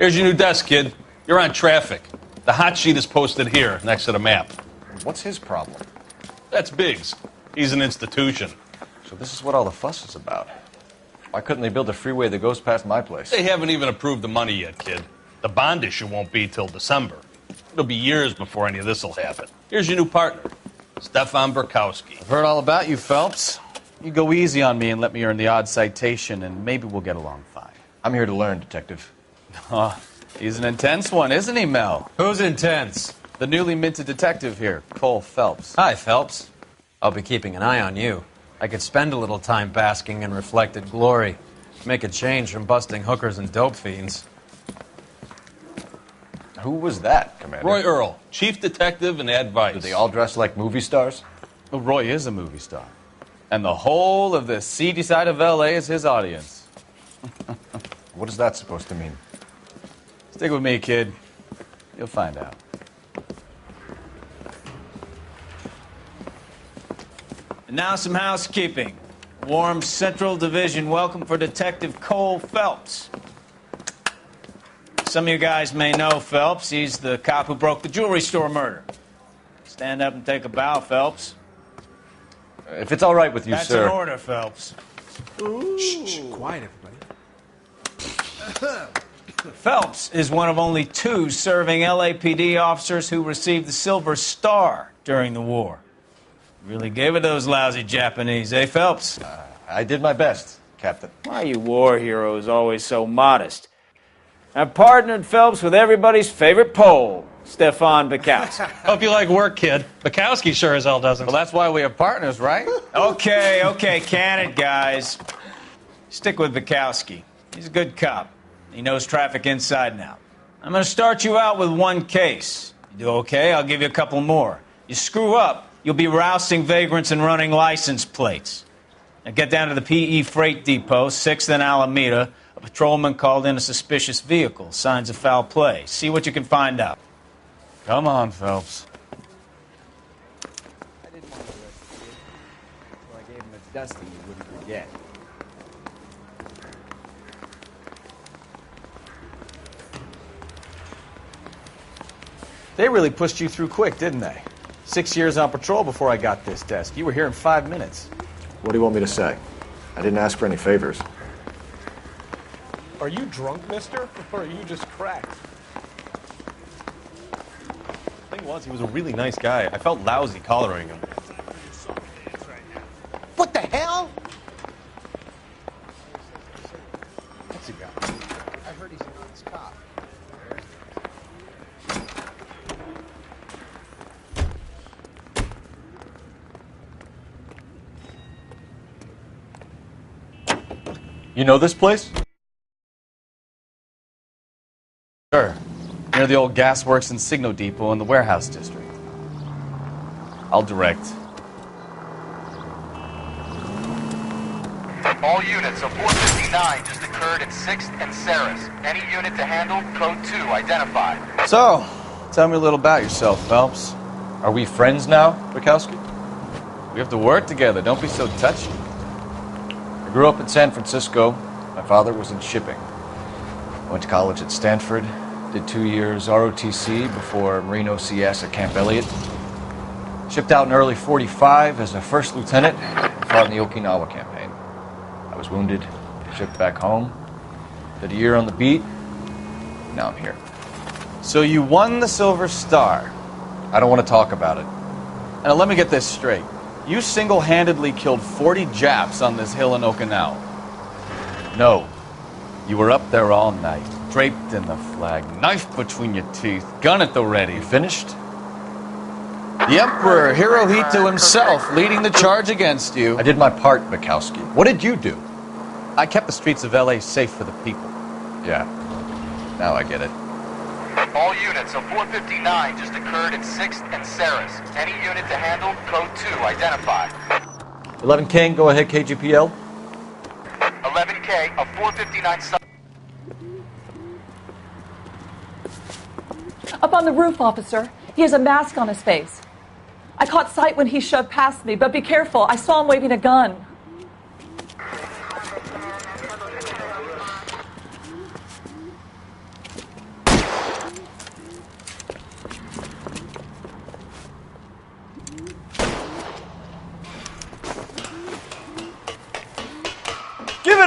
Here's your new desk, kid. You're on traffic. The hot sheet is posted here, next to the map. What's his problem? That's Biggs. He's an institution. So this is what all the fuss is about. Why couldn't they build a freeway that goes past my place? They haven't even approved the money yet, kid. The bond issue won't be till December. It'll be years before any of this will happen. Here's your new partner, Stefan Burkowski. I've heard all about you, Phelps. You go easy on me and let me earn the odd citation, and maybe we'll get along fine. I'm here to learn, Detective. Oh, he's an intense one, isn't he, Mel? Who's intense? The newly minted detective here, Cole Phelps. Hi, Phelps. I'll be keeping an eye on you. I could spend a little time basking in reflected glory. Make a change from busting hookers and dope fiends. Who was that, Commander? Roy Earl, chief detective and advice. Do they all dress like movie stars? Well, Roy is a movie star. And the whole of the seedy side of L.A. is his audience. What is that supposed to mean? Stick with me, kid. You'll find out. And now some housekeeping. Warm Central Division welcome for Detective Cole Phelps. Some of you guys may know Phelps. He's the cop who broke the jewelry store murder. Stand up and take a bow, Phelps. If it's all right with you, That's sir. an order, Phelps. Shh, quiet, everybody. Phelps is one of only 2 serving LAPD officers who received the Silver Star during the war. Really gave it those lousy Japanese, eh, Phelps? I did my best, Captain. Why are you war heroes always so modest? I've partnered Phelps with everybody's favorite Pole, Stefan Burkowski. Hope you like work, kid. Bukowski sure as hell doesn't. Well, that's why we have partners, right? Okay, can it, guys. Stick with Burkowski. He's a good cop. He knows traffic inside and out. I'm going to start you out with 1 case. You do okay, I'll give you a couple more. You screw up, you'll be rousting vagrants and running license plates. Now get down to the PE Freight Depot, 6th and Alameda. A patrolman called in a suspicious vehicle. Signs of foul play. See what you can find out. Come on, Phelps. I didn't want to arrest the kid, so I gave him a dusting he wouldn't forget. They really pushed you through quick, didn't they? 6 years on patrol before I got this desk. You were here in 5 minutes. What do you want me to say? I didn't ask for any favors. Are you drunk, mister? Or are you just cracked? The thing was, he was a really nice guy. I felt lousy collaring him. What the hell? What's he got? I heard he's an honest cop. You know this place? Sure. Near the old gasworks and Signo Depot in the warehouse district. I'll direct. All units, a 459 just occurred at 6th and Saris. Any unit to handle, code 2 identified. So, tell me a little about yourself, Phelps. Are we friends now, Burkowski? We have to work together. Don't be so touchy. I grew up in San Francisco. My father was in shipping. Went to college at Stanford. Did 2 years ROTC before Marine OCS at Camp Elliott. Shipped out in early '45 as a first lieutenant and fought in the Okinawa campaign. I was wounded, shipped back home. Did a year on the beat. Now I'm here. So you won the Silver Star. I don't want to talk about it. Now let me get this straight. You single-handedly killed 40 Japs on this hill in Okinawa. No. You were up there all night, draped in the flag, knife between your teeth, gun at the ready. Finished? The Emperor Hirohito himself leading the charge against you. I did my part, Bukowski. What did you do? I kept the streets of L.A. safe for the people. Yeah. Now I get it. All units, a 459 just occurred at 6th and Saris. Any unit to handle, code 2 identified. 11 King, go ahead, KGPL. 11K, a 459 Up on the roof, officer. He has a mask on his face. I caught sight when he shoved past me, but be careful. I saw him waving a gun.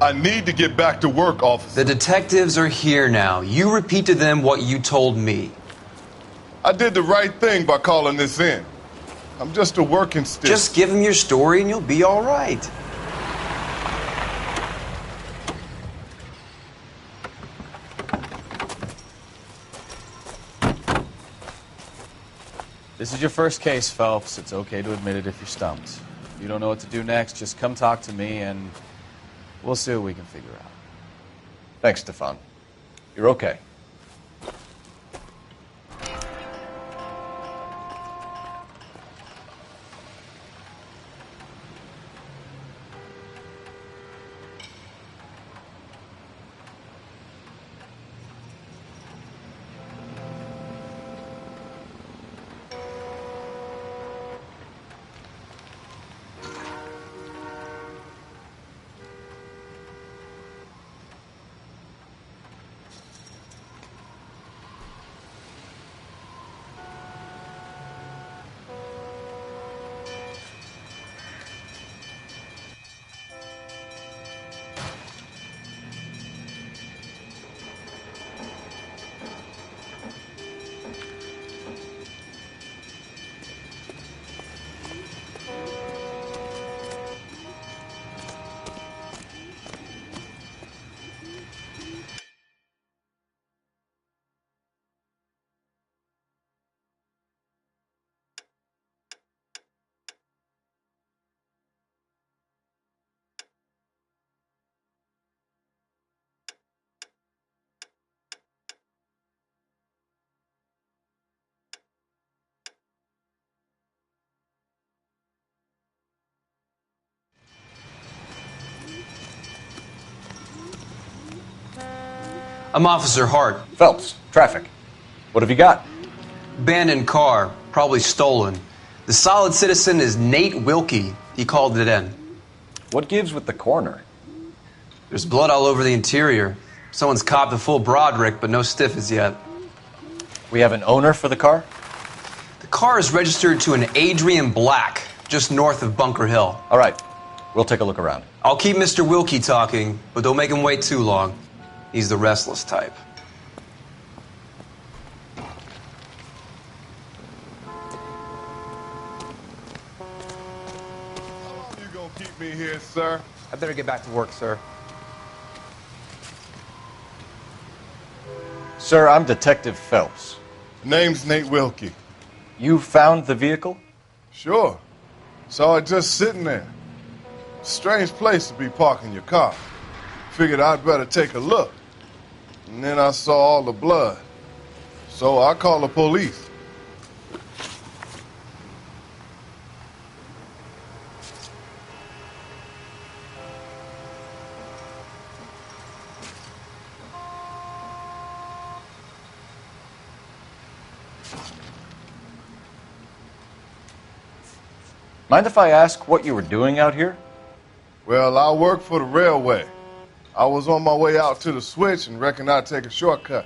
I need to get back to work, officer. The detectives are here now. You repeat to them what you told me. I did the right thing by calling this in. I'm just a working stick. Just give them your story and you'll be all right. This is your first case, Phelps. It's okay to admit it if you're stumped. If you don't know what to do next, just come talk to me and we'll see what we can figure out. Thanks, Stefan. You're okay. I'm Officer Hart. Phelps, traffic. What have you got? Abandoned car, probably stolen. The solid citizen is Nate Wilkie. He called it in. What gives with the coroner? There's blood all over the interior. Someone's copped a full Broderick, but no stiff as yet. We have an owner for the car? The car is registered to an Adrian Black, just north of Bunker Hill. All right. We'll take a look around. I'll keep Mr. Wilkie talking, but don't make him wait too long. He's the restless type. How long you gonna keep me here, sir? I better get back to work, sir. Sir, I'm Detective Phelps. Name's Nate Wilkie. You found the vehicle? Sure. Saw it just sitting there. Strange place to be parking your car. Figured I'd better take a look. And then I saw all the blood. So I called the police. Mind if I ask what you were doing out here? Well, I work for the railway. I was on my way out to the switch and reckoned I'd take a shortcut.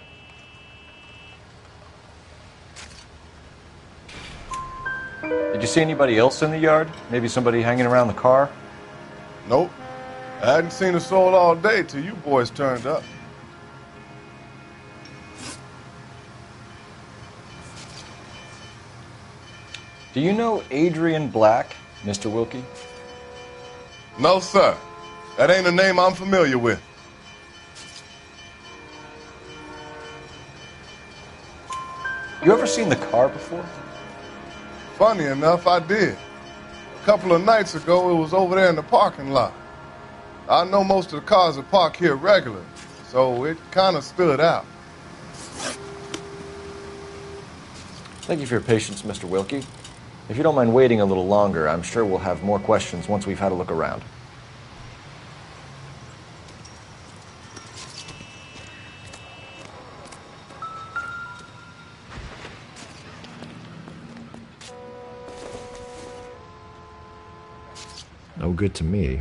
Did you see anybody else in the yard? Maybe somebody hanging around the car? Nope. I hadn't seen a soul all day till you boys turned up. Do you know Adrian Black, Mr. Wilkie? No, sir. That ain't a name I'm familiar with. You ever seen the car before? Funny enough, I did. A couple of nights ago, it was over there in the parking lot. I know most of the cars are parked here regularly, so it kind of stood out. Thank you for your patience, Mr. Wilkie. If you don't mind waiting a little longer, I'm sure we'll have more questions once we've had a look around. No good to me.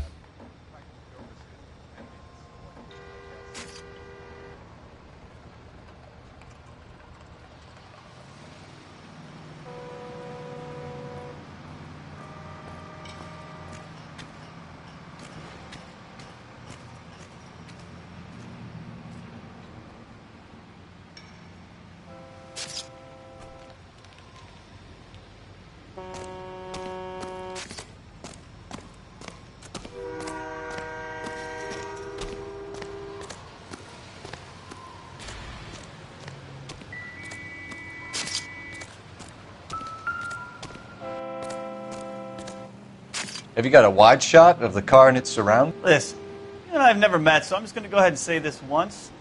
Have you got a wide shot of the car and its surround? Listen, you and I have never met, so I'm just going to go ahead and say this once.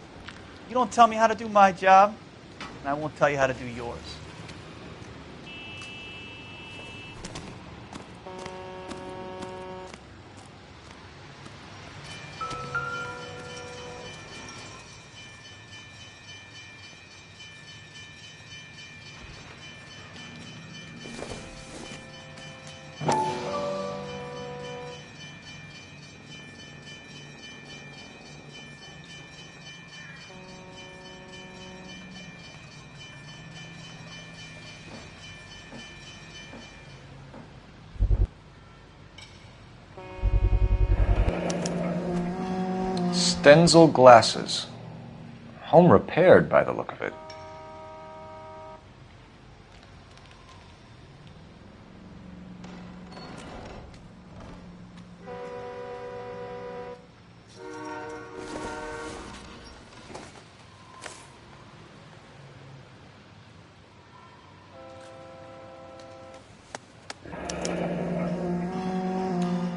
You don't tell me how to do my job, and I won't tell you how to do yours. Stenzel glasses. Home repaired by the look of it.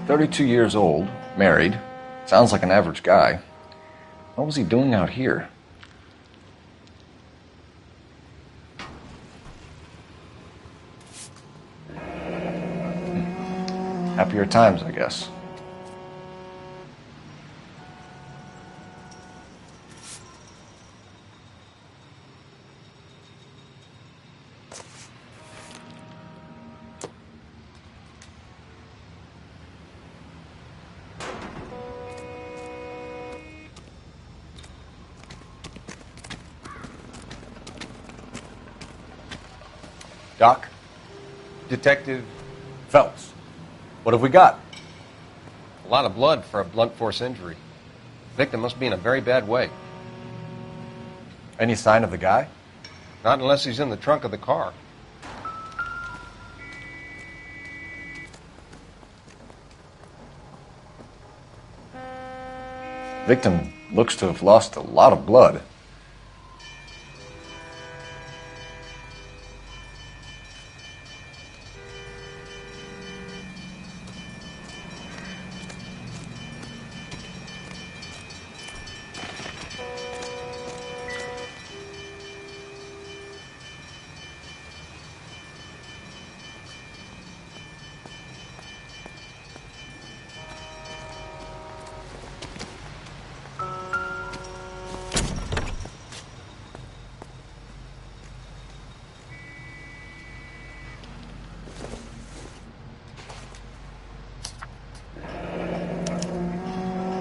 "32 years old, married. Sounds like an average guy. What was he doing out here?" Happier times, I guess. Doc? Detective Phelps. What have we got? a lot of blood for a blunt force injury. Victim must be in a very bad way. Any sign of the guy? Not unless he's in the trunk of the car. Victim looks to have lost a lot of blood.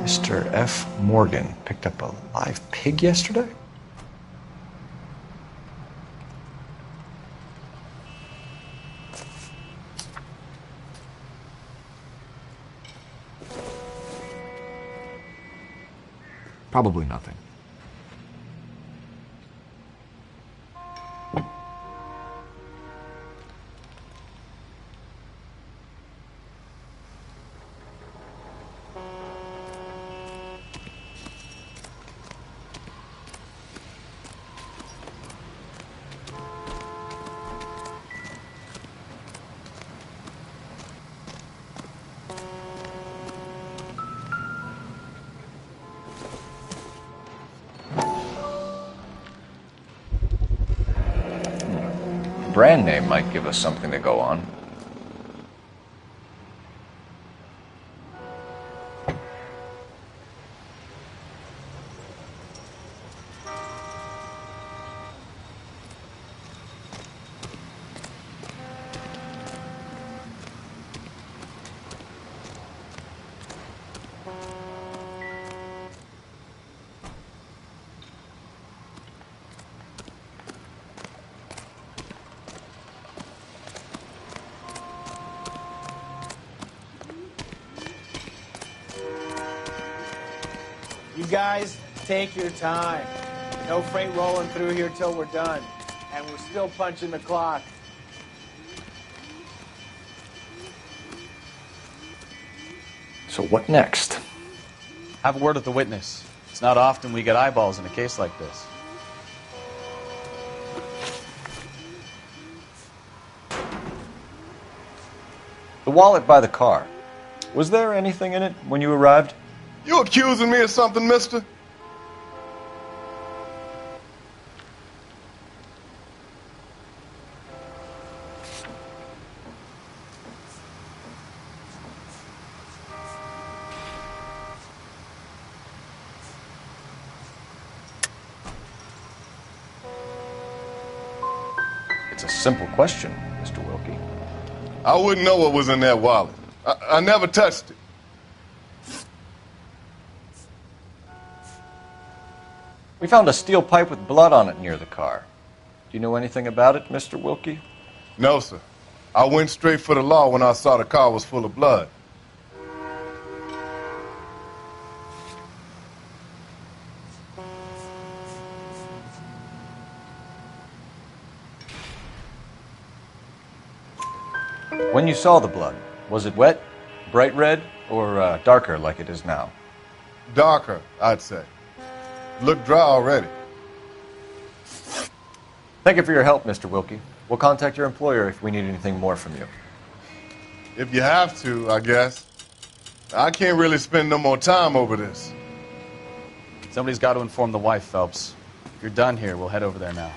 Mr. F. Morgan picked up a live pig yesterday? Probably nothing. Brand name might give us something to go on. You guys, take your time. No freight rolling through here till we're done. And we're still punching the clock. So what next? Have a word with the witness. It's not often we get eyeballs in a case like this. The wallet by the car. Was there anything in it when you arrived? You accusing me of something, mister? It's a simple question, Mr. Wilkie. I wouldn't know what was in that wallet. I never touched it. We found a steel pipe with blood on it near the car. Do you know anything about it, Mr. Wilkie? No, sir. I went straight for the law when I saw the car was full of blood. When you saw the blood, was it wet, bright red, or darker like it is now? Darker, I'd say. Looked dry already. Thank you for your help, Mr. Wilkie. We'll contact your employer if we need anything more from you. If you have to, I guess. I can't really spend no more time over this. Somebody's got to inform the wife, Phelps. If you're done here, we'll head over there now.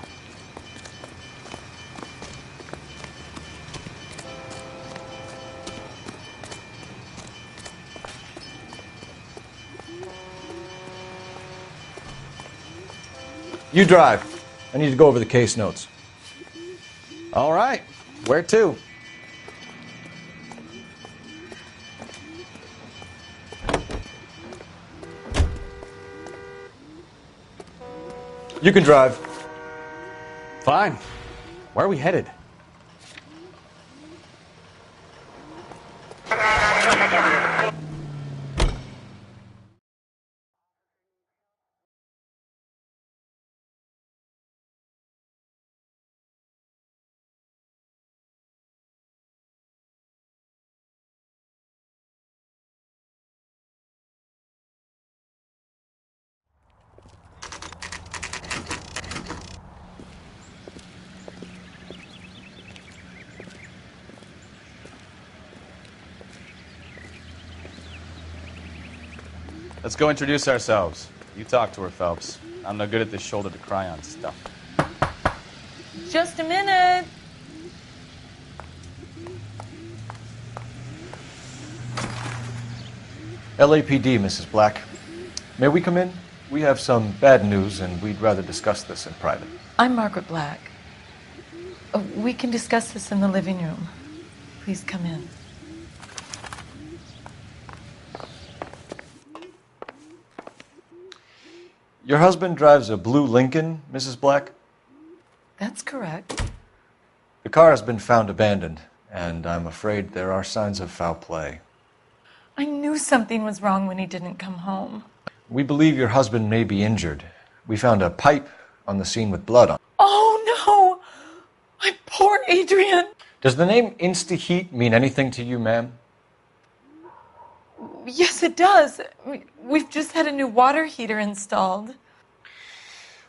You drive. I need to go over the case notes. All right. Where to? You can drive. Fine. Where are we headed? Let's go introduce ourselves. You talk to her, Phelps. I'm no good at this shoulder to cry on stuff. Just a minute. LAPD, Mrs. Black. May we come in? We have some bad news, and we'd rather discuss this in private. I'm Margaret Black. We can discuss this in the living room. Please come in. Your husband drives a blue Lincoln, Mrs. Black? That's correct. The car has been found abandoned, and I'm afraid there are signs of foul play. I knew something was wrong when he didn't come home. We believe your husband may be injured. We found a pipe on the scene with blood on it. Oh, no! My poor Adrian! Does the name Insta-Heat mean anything to you, ma'am? Yes, it does. We've just had a new water heater installed.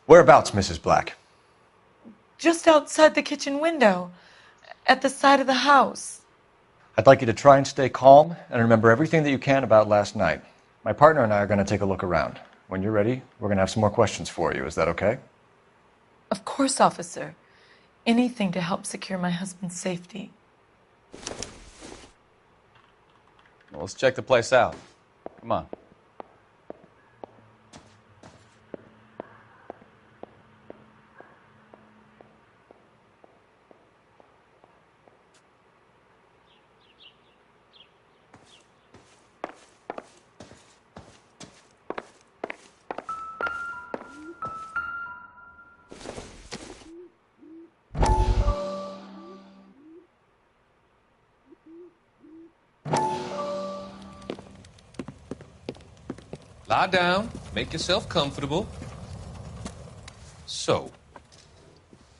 Whereabouts, Mrs. Black? Just outside the kitchen window, at the side of the house. I'd like you to try and stay calm and remember everything that you can about last night. My partner and I are going to take a look around. When you're ready, we're going to have some more questions for you. Is that okay? Of course, officer. Anything to help secure my husband's safety. Well, let's check the place out. Come on. Lie down, make yourself comfortable. So,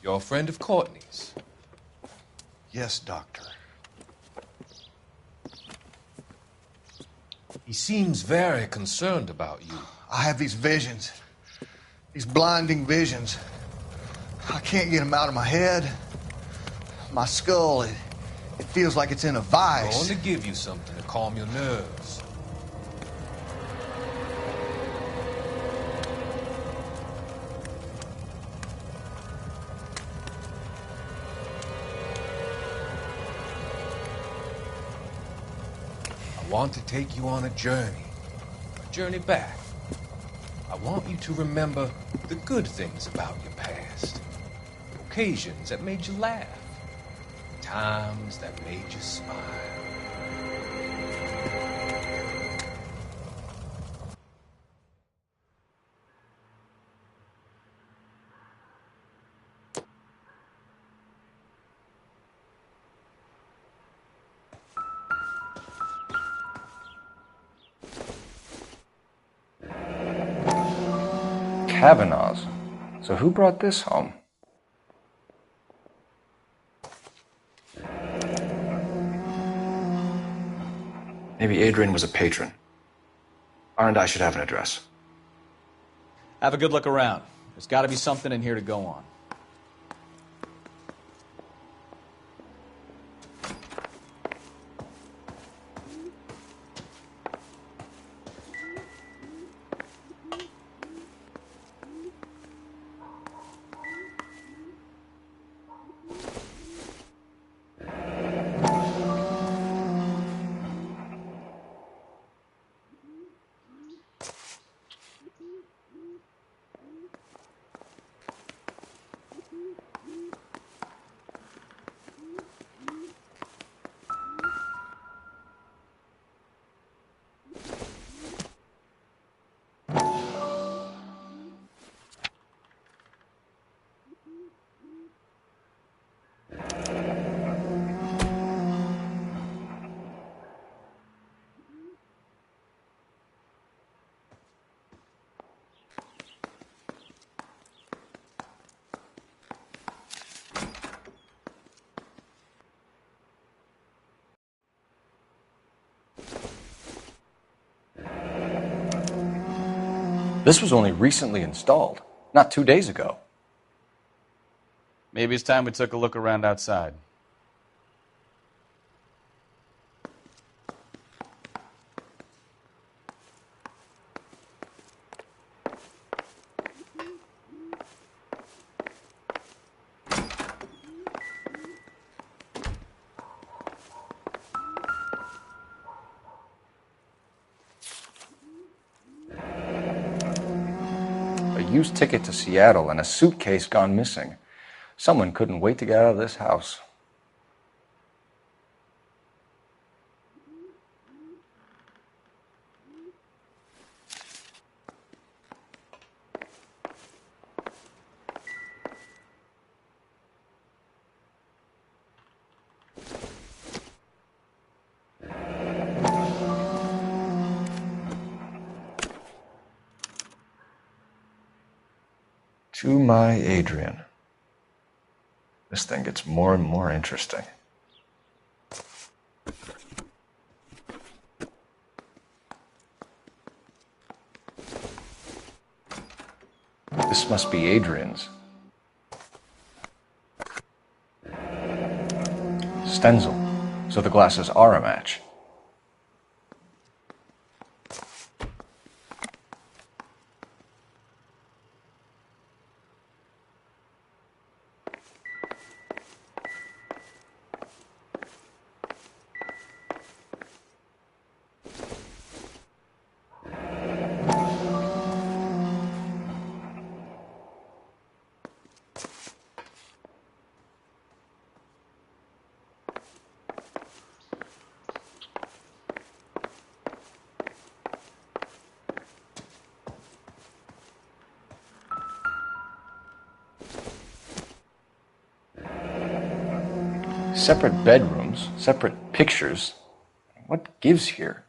you're a friend of Courtney's? Yes, Doctor. He seems very concerned about you. I have these visions, these blinding visions. I can't get them out of my head. My skull, it feels like it's in a vice. I'm going to give you something to calm your nerves. I want to take you on a journey back. I want you to remember the good things about your past, occasions that made you laugh, times that made you smile. Kavanaugh's. So who brought this home? Maybe Adrian was a patron. R&I should have an address. Have a good look around. There's got to be something in here to go on. This was only recently installed, not 2 days ago. Maybe it's time we took a look around outside. A used ticket to Seattle and a suitcase gone missing. Someone couldn't wait to get out of this house. To my Adrian. This thing gets more and more interesting. This must be Adrian's. Stencil, so the glasses are a match. Separate bedrooms, separate pictures. What gives here?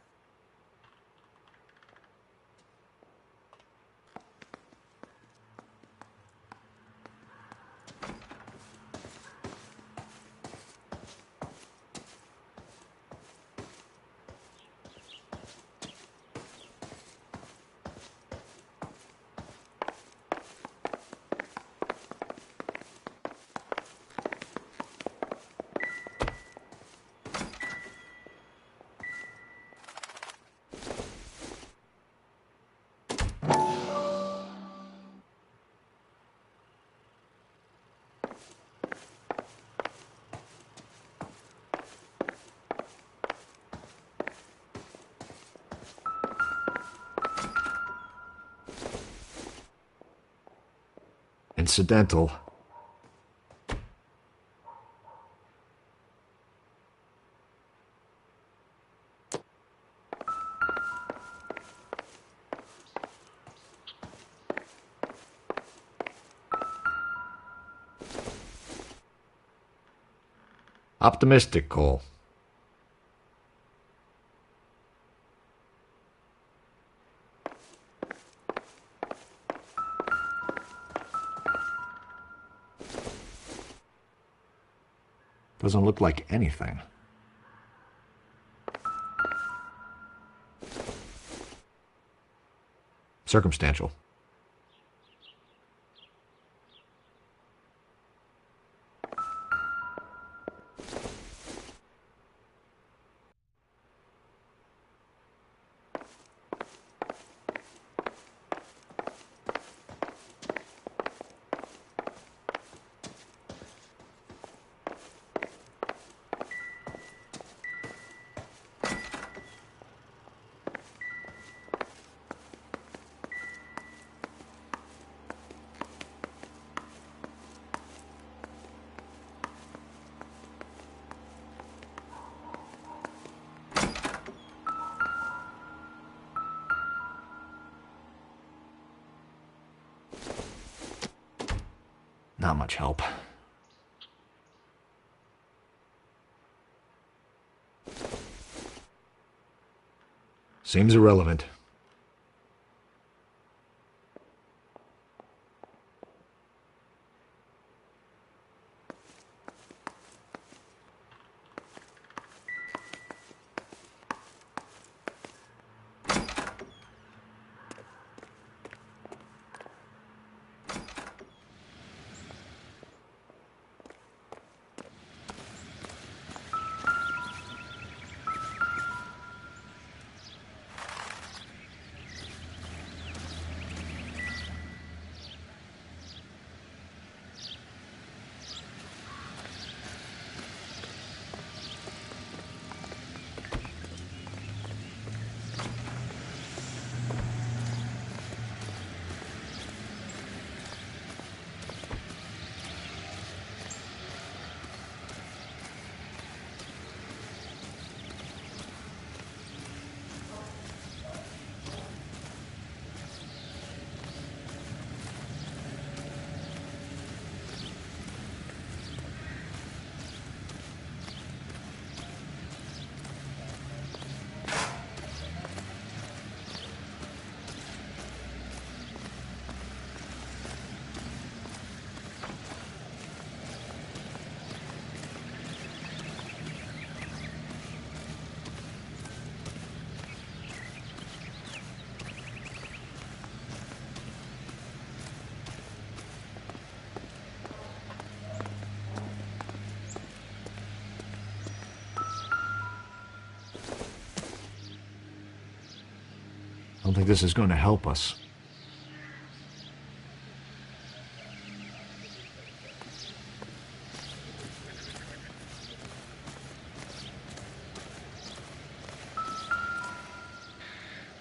incidental. Optimistic, Cole. Doesn't look like anything. Circumstantial. Not much help. Seems irrelevant. I don't think this is going to help us.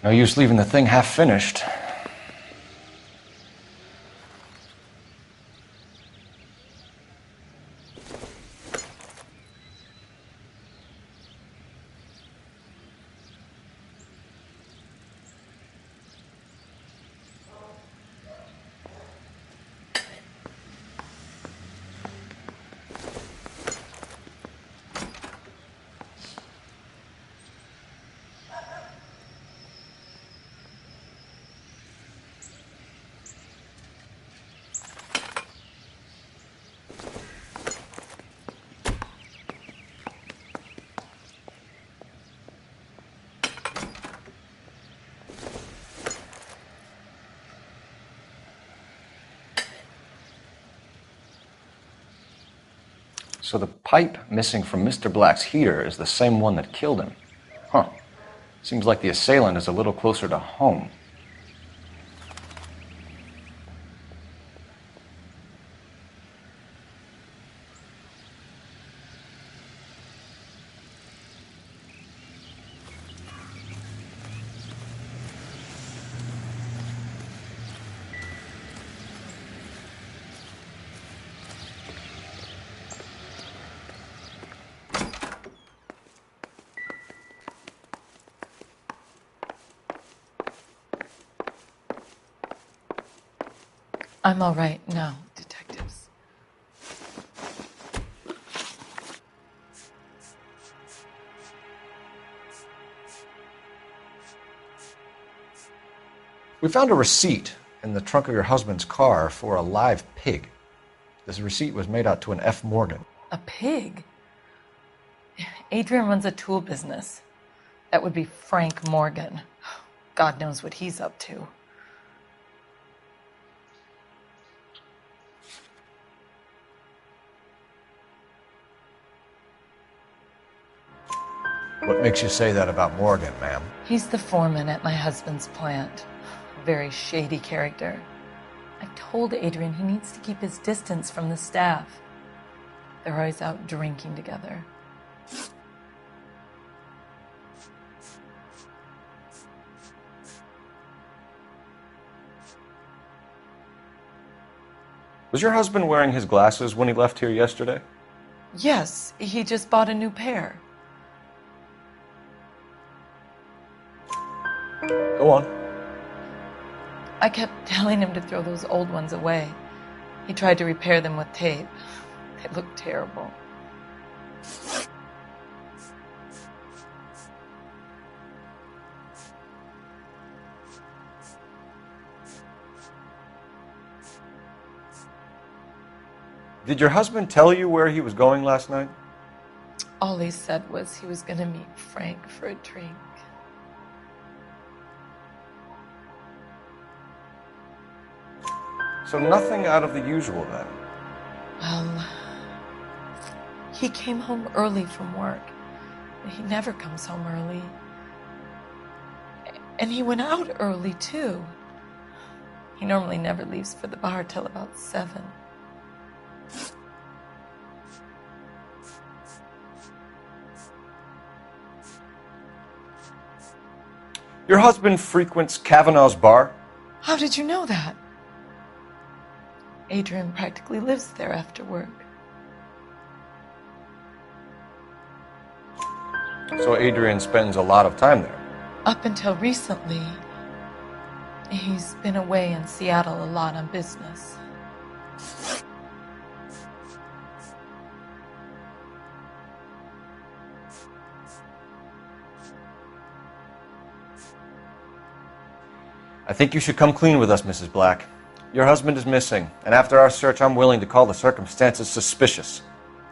No use leaving the thing half finished. So the pipe missing from Mr. Black's heater is the same one that killed him. Huh. Seems like the assailant is a little closer to home. I'm all right now, detectives. We found a receipt in the trunk of your husband's car for a live pig. This receipt was made out to an F. Morgan. A pig? Adrian runs a tool business. That would be Frank Morgan. God knows what he's up to. What makes you say that about Morgan, ma'am? He's the foreman at my husband's plant. A very shady character. I told Adrian he needs to keep his distance from the staff. They're always out drinking together. Was your husband wearing his glasses when he left here yesterday? Yes, he just bought a new pair. Go on. I kept telling him to throw those old ones away. He tried to repair them with tape. They looked terrible. Did your husband tell you where he was going last night? All he said was he was going to meet Frank for a drink. So nothing out of the usual then? Well, he came home early from work. He never comes home early. And he went out early, too. He normally never leaves for the bar till about 7. Your husband frequents Kavanaugh's bar? How did you know that? Adrian practically lives there after work. So Adrian spends a lot of time there? Up until recently, he's been away in Seattle a lot on business. I think you should come clean with us, Mrs. Black. Your husband is missing, and after our search, I'm willing to call the circumstances suspicious.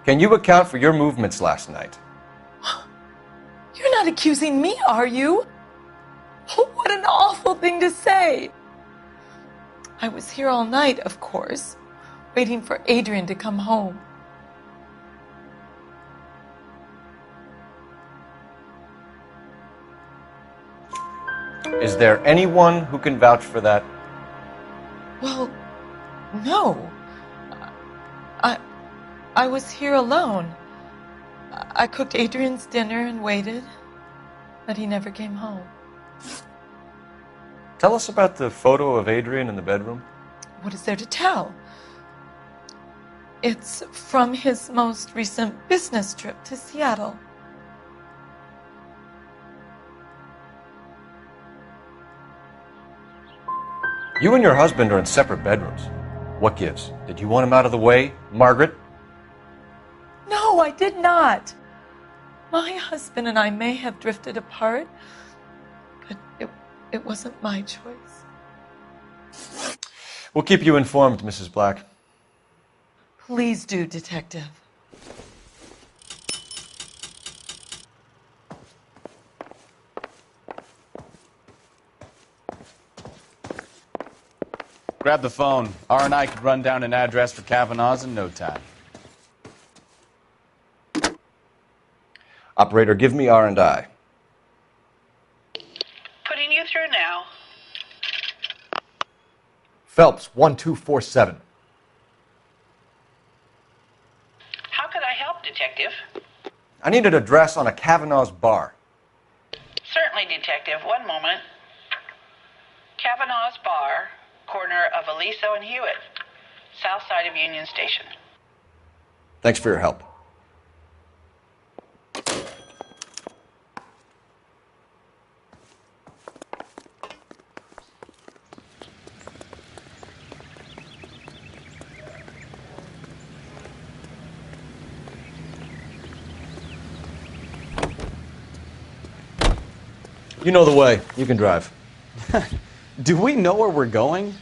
Can you account for your movements last night? You're not accusing me, are you? What an awful thing to say. I was here all night, of course, waiting for Adrian to come home. Is there anyone who can vouch for that? Well, no. I was here alone. I cooked Adrian's dinner and waited, but he never came home. Tell us about the photo of Adrian in the bedroom. What is there to tell? It's from his most recent business trip to Seattle. You and your husband are in separate bedrooms. What gives? Did you want him out of the way, Margaret? No, I did not. My husband and I may have drifted apart, but it wasn't my choice. We'll keep you informed, Mrs. Black. Please do, Detective. Grab the phone. R&I could run down an address for Kavanaugh's in no time. Operator, give me R&I. Putting you through now. Phelps, 1247. How could I help, Detective? I need an address on a Kavanaugh's bar. Certainly, Detective. One moment. Kavanaugh's Bar, corner of Aliso and Hewitt, south side of Union Station. Thanks for your help. You know the way. You can drive. Do we know where we're going?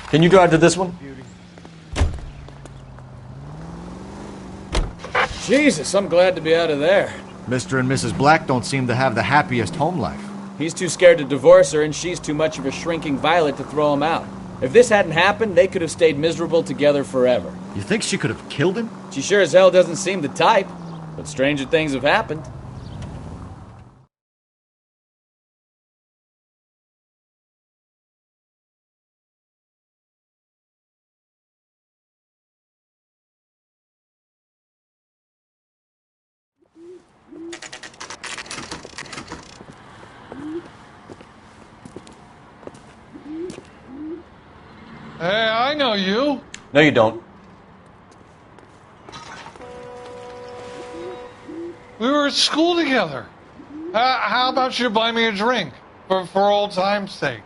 Can you drive to this one? Jesus, I'm glad to be out of there. Mr. and Mrs. Black don't seem to have the happiest home life. He's too scared to divorce her, and she's too much of a shrinking violet to throw him out. If this hadn't happened, they could have stayed miserable together forever. You think she could have killed him? She sure as hell doesn't seem the type, but stranger things have happened. Hey, I know you. No, you don't. We were at school together. How about you buy me a drink for old time's sake?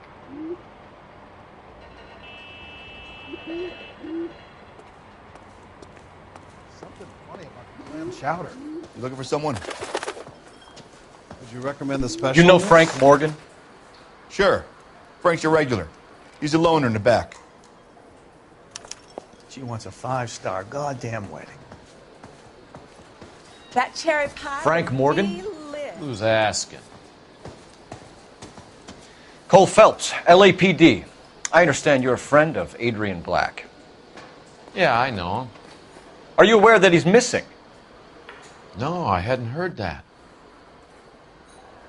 Something funny about the clam chowder. You looking for someone? Would you recommend the special? You know Frank Morgan? Sure. Frank's your regular. He's a loner in the back. She wants a 5-star goddamn wedding. That cherry pie. Frank Morgan? Who's asking? Cole Phelps, LAPD. I understand you're a friend of Adrian Black. Yeah, I know him. Are you aware that he's missing? No, I hadn't heard that.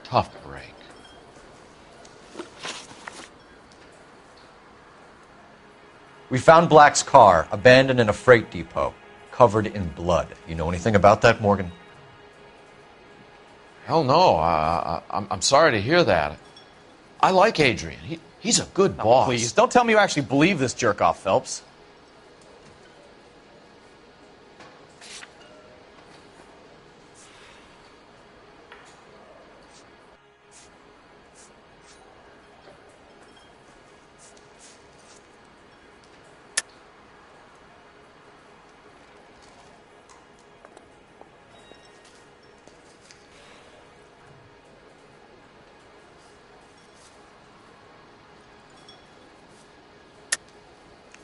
Tough break. We found Black's car abandoned in a freight depot, covered in blood. You know anything about that, Morgan? Hell no. I'm sorry to hear that. I like Adrian. He's a good boss. Please, don't tell me you actually believe this jerk-off, Phelps.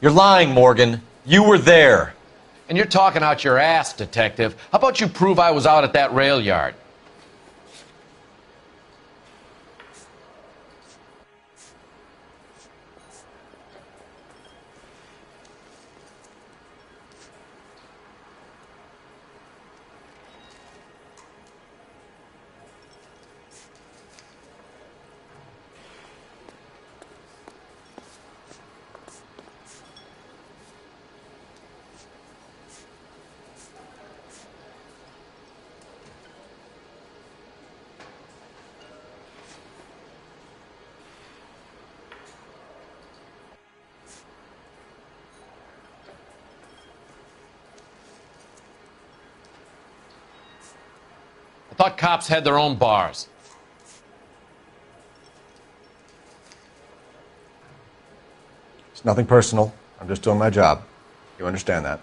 You're lying, Morgan. You were there. And you're talking out your ass, detective. How about you prove I was out at that rail yard? I thought cops had their own bars. It's nothing personal. I'm just doing my job. You understand that?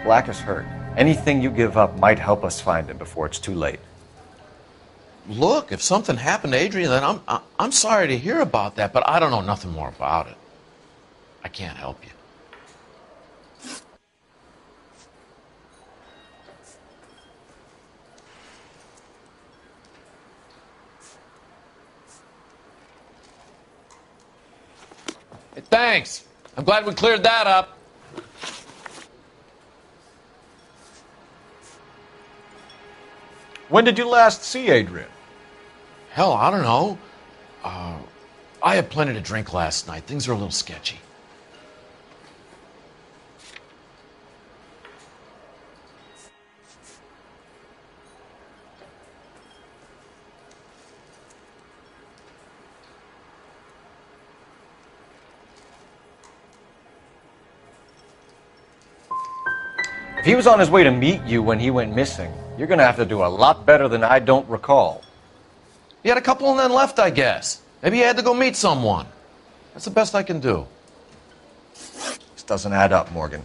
Black is hurt. Anything you give up might help us find him before it's too late. Look, if something happened to Adrian, then I'm sorry to hear about that, but I don't know nothing more about it. I can't help you. Hey, thanks. I'm glad we cleared that up. When did you last see Adrian? Hell, I don't know. I had plenty to drink last night. Things are a little sketchy. If he was on his way to meet you when he went missing, you're going to have to do a lot better than I don't recall. He had a couple and then left, I guess. Maybe he had to go meet someone. That's the best I can do. This doesn't add up, Morgan.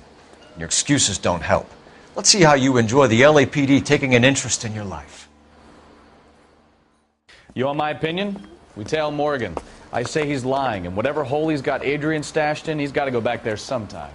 Your excuses don't help. Let's see how you enjoy the LAPD taking an interest in your life. You want my opinion? We tail Morgan. I say he's lying, and whatever hole he's got Adrian stashed in, he's got to go back there sometime.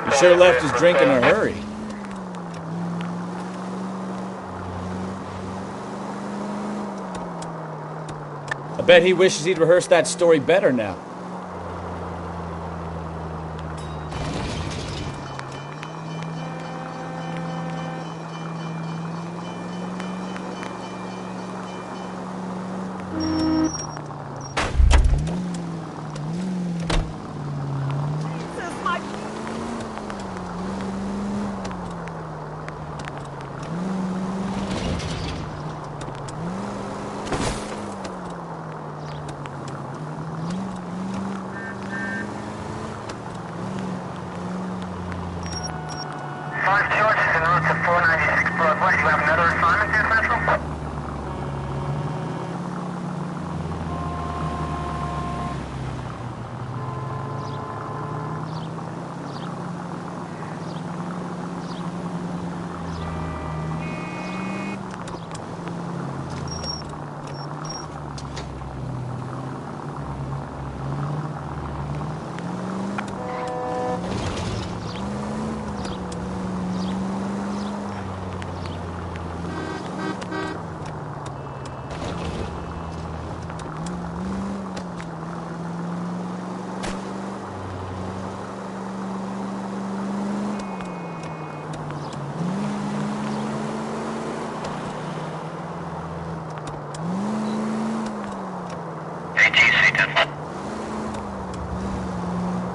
He sure left his drink in a hurry. I bet he wishes he'd rehearsed that story better now.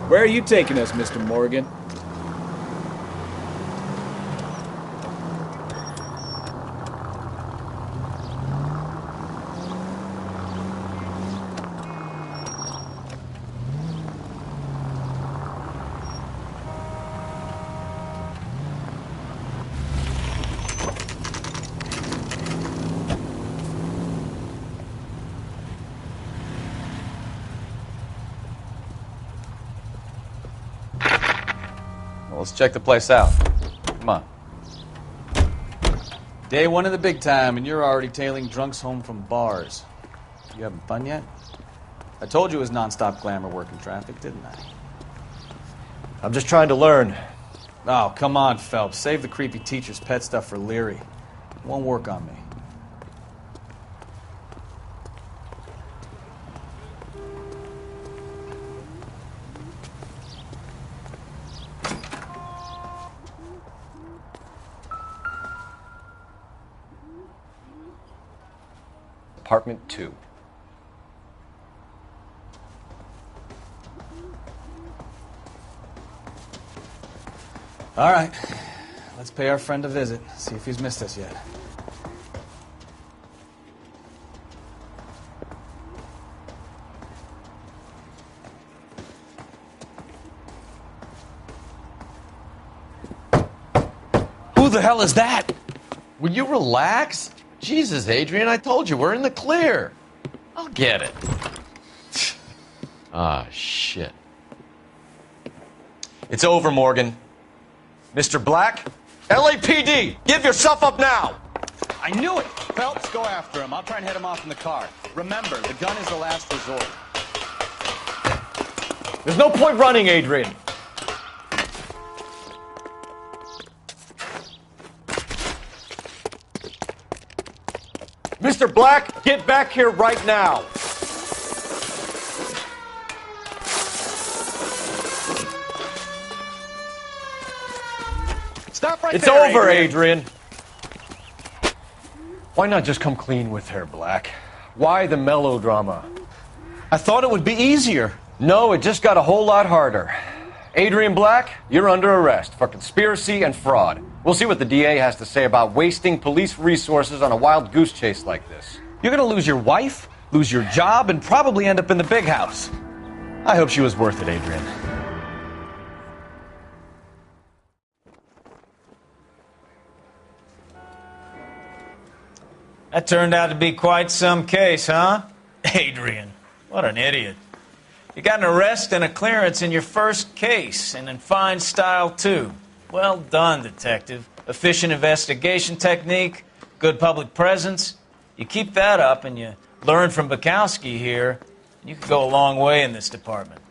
Where are you taking us, Mr. Morgan? Let's check the place out. Come on. Day one of the big time, and you're already tailing drunks home from bars. You having fun yet? I told you it was non-stop glamour work in traffic, didn't I? I'm just trying to learn. Oh, come on, Phelps. Save the creepy teacher's pet stuff for Leary. It won't work on me. Apartment 2. All right. Let's pay our friend a visit. See if he's missed us yet. Who the hell is that? Will you relax? Jesus, Adrian, I told you, we're in the clear. I'll get it. Ah, shit. It's over, Morgan. Mr. Black, LAPD, give yourself up now! I knew it! Phelps, go after him. I'll try and head him off in the car. Remember, the gun is the last resort. There's no point running, Adrian. Mr. Black, get back here right now. Stop right It's there, over, Adrian. Why not just come clean with her, Black? Why the melodrama? I thought it would be easier. No, it just got a whole lot harder. Adrian Black, you're under arrest for conspiracy and fraud. We'll see what the DA has to say about wasting police resources on a wild goose chase like this. You're gonna lose your wife, lose your job, and probably end up in the big house. I hope she was worth it, Adrian. That turned out to be quite some case, huh? Adrian, what an idiot. You got an arrest and a clearance in your first case, and in fine style, too. Well done, detective. Efficient investigation technique, good public presence. You keep that up and you learn from Bukowski here, and you could go a long way in this department.